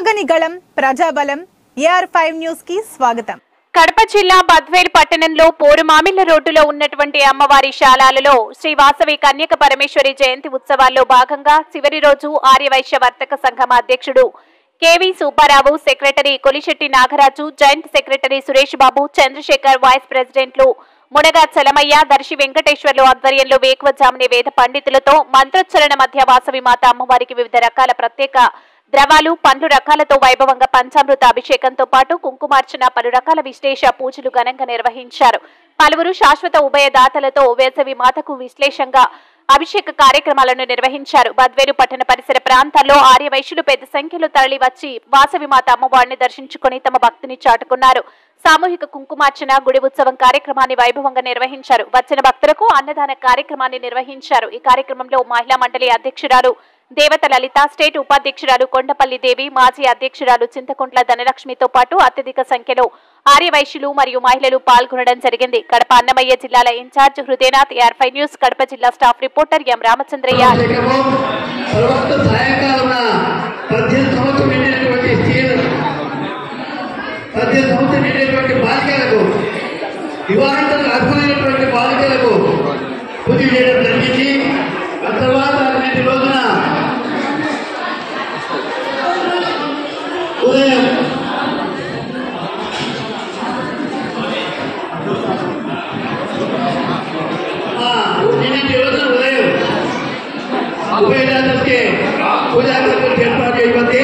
ఆగని గళం ప్రజాబలం AR5 news కి స్వాగతం. కడప జిల్లా బద్వేల్ పట్టణంలో పోరుమామిళ్ల రోడ్డులో ఉన్నటువంటి అమ్మవారి శాలాలలో శ్రీ వాసవి కన్యక పరమేశ్వరి జయంతి ఉత్సవాల్లో భాగంగా చివరి రోజు ఆర్యవైశ్య వర్తక సంఘం అధ్యక్షుడు KV Subbarao, secretary Kolisetti Nagaraju, joint secretary Suresh Babu, Chandrashekar, vice ప్రెసిడెంట్లు మునగా చలమయ్య, దర్శి వెంకటేశ్వర్లు ఆధ్వర్యంలో వేకువజామునే వేద పండితులతో మంత్రోచ్చరణ మధ్య వాసవి మాత అమ్మవారికి వివిధ రకాల ప్రత్యేక ద్రవాలు, పండ్లు రకాలతో వైభవంగా పంచామృత అభిషేకంతో పాటు కుంకుమార్చన, పలు రకాల విశేష పూజలు ఘనంగా నిర్వహించారు. పలువురు శాశ్వత ఉభయదాతలతో వేసవి మాతకు విశ్లేషంగా అభిషేక కార్యక్రమాలను నిర్వహించారు. బద్వేలు పట్టణ పరిసర ప్రాంతాల్లో ఆర్యవైశ్యులు పెద్ద సంఖ్యలో తరలి వచ్చి వాసవి మాత అమ్మవారిని దర్శించుకుని తమ భక్తిని చాటుకున్నారు. సామూహిక కుంకుమార్చన, గుడి ఉత్సవం కార్యక్రమాన్ని వైభవంగా నిర్వహించారు. వచ్చిన భక్తులకు అన్నదాన కార్యక్రమాన్ని నిర్వహించారు. ఈ కార్యక్రమంలో మహిళా మండలి అధ్యక్షురాలు దేవత లలిత, స్టేట్ ఉపాధ్యక్షురాలు కొండపల్లి దేవి, మాజీ అధ్యక్షురాలు చింతకుంట్ల ధనలక్ష్మితో పాటు అత్యధిక సంఖ్యలో ఆర్యవైశ్యులు మరియు మహిళలు పాల్గొనడం జరిగింది. కడప అన్నమయ్య జిల్లాల incharge Hridaynath, AR5 news Kadapa జిల్లా స్టాఫ్ రిపోర్టర్ ఎం రామచంద్రయ్య. पूजा करके